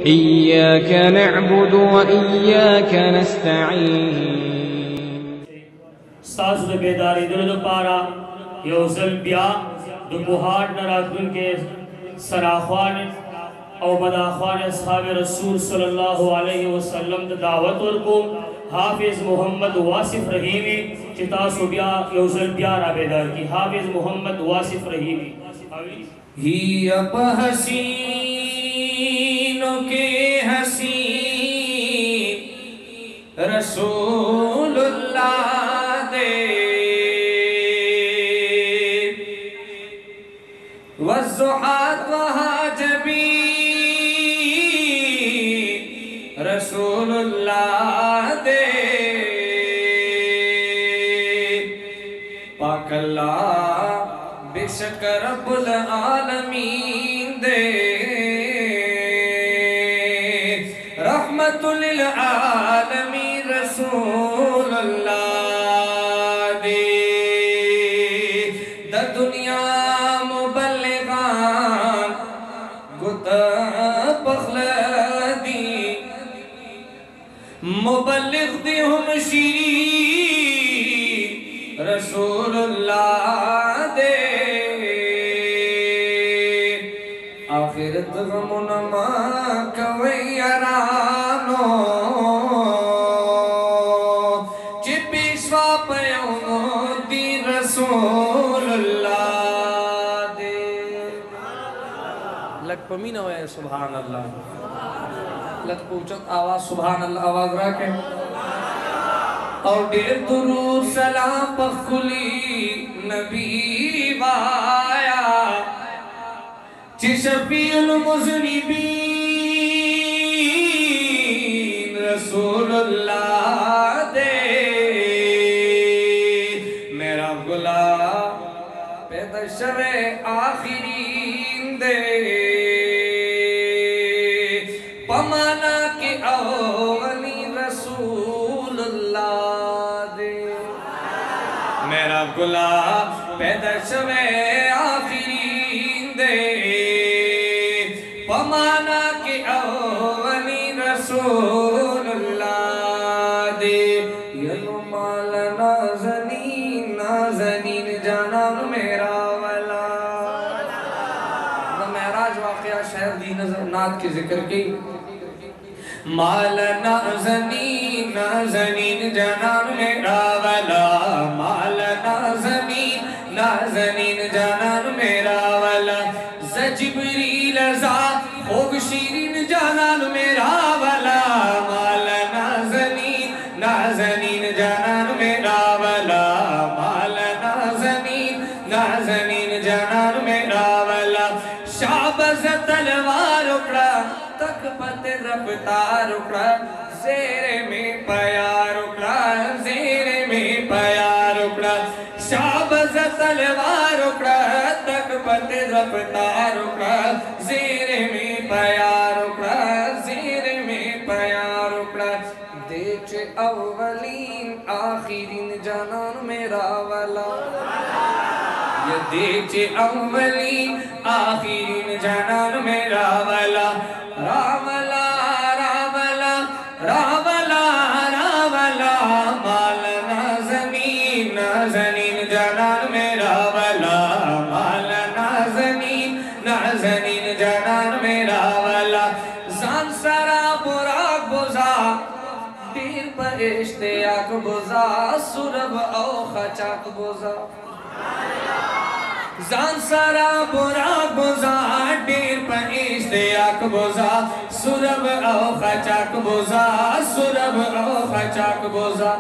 إياك نعبد وإياك نستعين. ساز دو بیداری دل دو پارا یوزل بیا دو بہار نراتن کے سراخوان او بداخوان اصحاب رسول صلی اللہ علیہ وسلم دعوت ورکو حافظ محمد واصف رحیمی چتاسو بیا یوزل بیا را بیدار کی حافظ محمد واصف رحیمی ہی اپ حسینوں کے حسین رسول اللہ دے والزحات وحاجبی رسول اللہ دے پاک اللہ بے شک رب العالمین دے رحمت للعالمین رسول اللہ دے دا دنیا مبلغان گتا پخلدی مبلغ دی ہم شیری رسول اللہ دے آخرت غمونما کوئی ارانو چی پیشوا پیومو دی رسول اللہ دے لگ پمینہ ہوئے سبحان اللہ لگ پوچھت آواز سبحان اللہ آواز راکے اور دیر درود سلام پخلی نبی بایا چی شفیع المذنبین رسول اللہ دے میرا غلام پیدا شب آخرین دے پمانا کے اولی رسول اللہ دے میرا غلام پیدا شب آخرین دے پمانا کے اولی رسول اللہ دے یلو مال نازنین نازنین جانان میرا والا معراج واقعہ شہر دی نظر نات کے ذکر کی مال نازنین نازنین جانان میرا والا مال نازنین نازنین جانان میرا والا زجبریل ذات خوب شیرین جانان میرا والا مال نازنین نازنین جانان میرا والا مال نازنین نازنین جانان میرا والا شعبز تلوار اکڑا تک پت رفتار اکڑا زیر میں پیار اکڑا زیر میں پیار اکڑا شعبز تلوار اکڑا تک پت رفتار اکڑا زیر میں پیار اکڑا زیر میں پیار اکڑا دیکھ اولین آخرین جانان میرا والا یہ دیکھ اولین آخرین جانان میرا والا راولا راولا راولا راولا مال نازنین نازنین جانان میرا والا مال نازنین نازنین جانان میرا والا زان سرا براق بزا دیر پر اشتیاق بزا سرب او خچاق بزا زان سارا براق بزا دیر پر اشتیاق بزا سرب او خچاق بزا سرب او خچاق بزا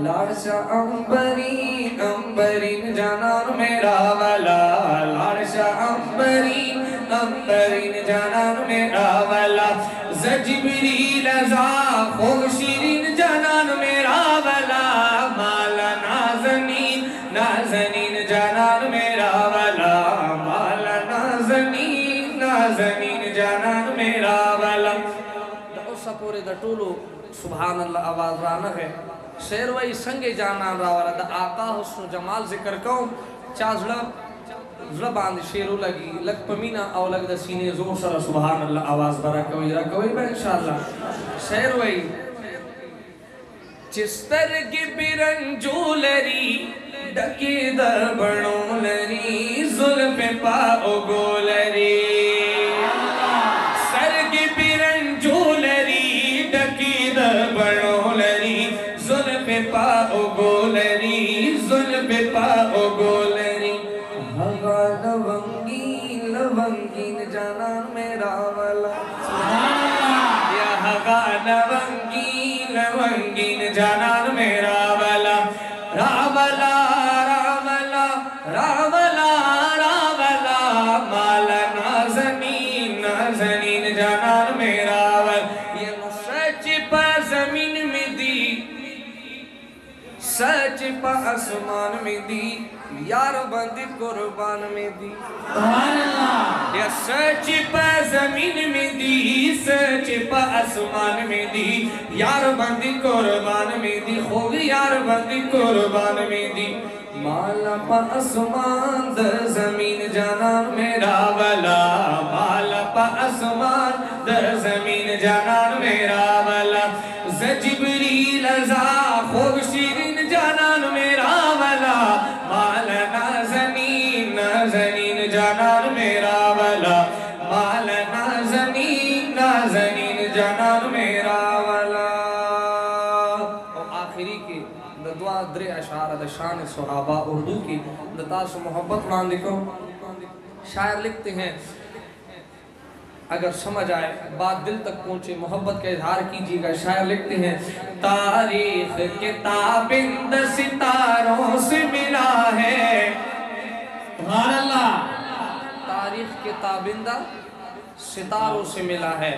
لارشا امبرین امبرین جانان میرا والا لارشا امبرین امبرین جانان میرا والا زجبریل ذا خوب شیرین جانان میرا والا مال نازنین نازنین جانان میرا والا مال نازنین نازنین جانان میرا والا دا اسا پورے دا ٹولو سبحان اللہ آواز رانا ہے شیروئی سنگ جانان راوالا دا آقا حسن و جمال ذکر کون چازڑا زبان شیرو لگی لگ پمینا او لگ دا سینے زور سر سبحان اللہ آواز برا کوئی رکوئی با انشاءاللہ شہر وئی چسترگی برنجو لری ڈکی در بڑوں لری ظلم پا اگو لری سرگی برنجو لری ڈکی در بڑوں لری ظلم پا اگو لری ظلم پا اگو لری ہوا لونگین لونگین جانان میرا والا یا ہوا لونگین لونگین جانان میرا والا راولا راولا راولا راولا مالا نازنین نازنین جانان میرا والا یہ سچ پا زمین میں دی سچ پا آسمان میں دی یار بندی قربان میں دی یا سچ پا زمین میں دی سچ پا آسمان میں دی یار بندی قربان میں دی خوب یار بندی قربان میں دی مالا پا آسمان در زمین جانان میرا والا مالا پا آسمان در زمین جانان میرا والا زجبریل ازا خوب شیرین جانان میرا والا مالا نازنین نازنین جانان میرا والا مالا نازنین نازنین جانان میرا والا اور آخری کی دعا در اشعار دا شان صحابہ اردو کی دتاس محبت مان لکھو شاعر لکھتے ہیں اگر سمجھ آئے بات دل تک پہنچے محبت کا اظہار کیجیے گا شاعر لکھتے ہیں تاریخ کتابند ستاروں سے ملا ہے سبحان اللہ تاریخ کتابندہ ستاروں سے ملا ہے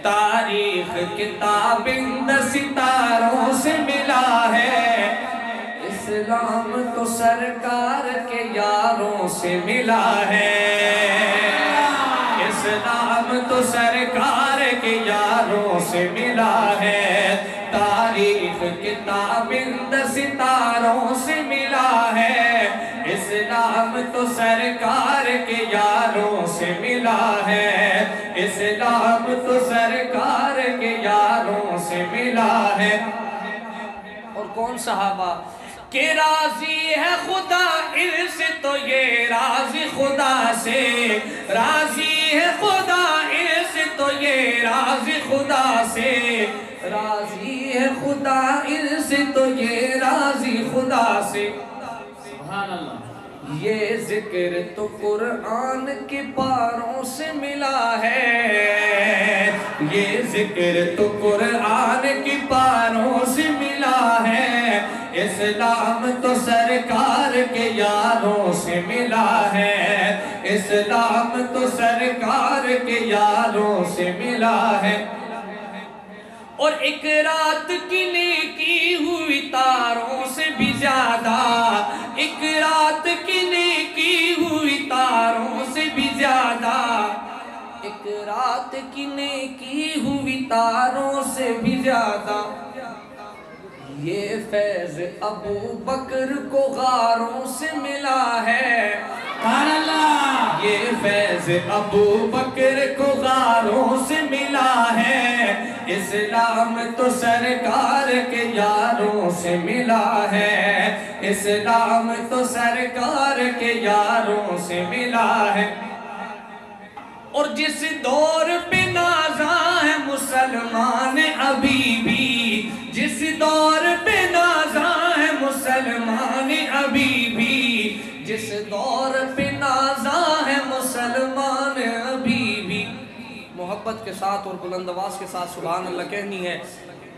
تاریخ کتابند ستاروں سے ملا ہے اسلام تو سرکار کے یاروں سے ملا ہے اسلام تو سرکار کے یاروں سے ملا ہے تاریخ کتابند ستاروں سے ملا ہے اسلام تو سرکار کے یاروں سے ملا ہے اسلام تو سرکار کے یاروں سے ملا ہے اور کون صحابہ کہ راضی ہے خدا ارس تو یہ راضی خدا سے راضی ہے خدا ارس تو یہ راضی خدا سے راضی ہے خدا ارس تو یہ راضی خدا سے سبحان اللہ یہ ذکر تو قرآن کے پاروں سے ملا ہے یہ ذکر تو قرآن کے پاروں سے ملا ہے اسلام تو سرکار کے یاروں سے ملا ہے اسلام تو سرکار کے یاروں سے ملا ہے اور ایک رات کی نیکی ہوئی تاروں سے بھی زیادہ ایک رات کی نیکی ہوئی تاروں سے بھی زیادہ ایک رات کی نیکی ہوئی تاروں سے بھی زیادہ یہ فیض ابو بکر کو غاروں سے ملا ہے یہ فیض ابو بکر کو غاروں سے ملا ہے اسلام تو سرکار کے یاروں سے ملا ہے اسلام تو سرکار کے یاروں سے ملا ہے اور جس دور پہ نازاں ہے مسلمان ابھی بھی جس دور پہ نازاں ہے مسلمان ابھی بھی جس دور پہ نازاں ہے مسلمان ابھی بھی محبت کے ساتھ اور بلند آواز کے ساتھ سبحان اللہ کہنی ہے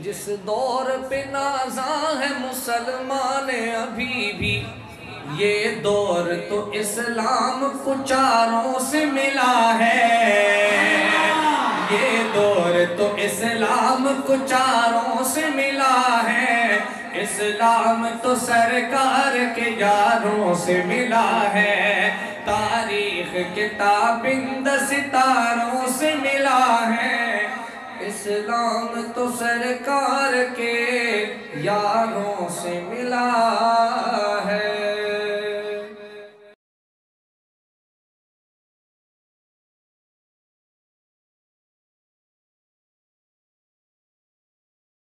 جس دور پہ نازاں ہے مسلمان ابھی بھی یہ دور تو اسلام کو چاروں سے ملا ہے یہ دور تو اسلام کو چاروں سے ملا ہے اسلام تو سرکار کے یاروں سے ملا ہے تاریخ کتابند ستاروں سے ملا ہے اسلام تو سرکار کے یاروں سے ملا ہے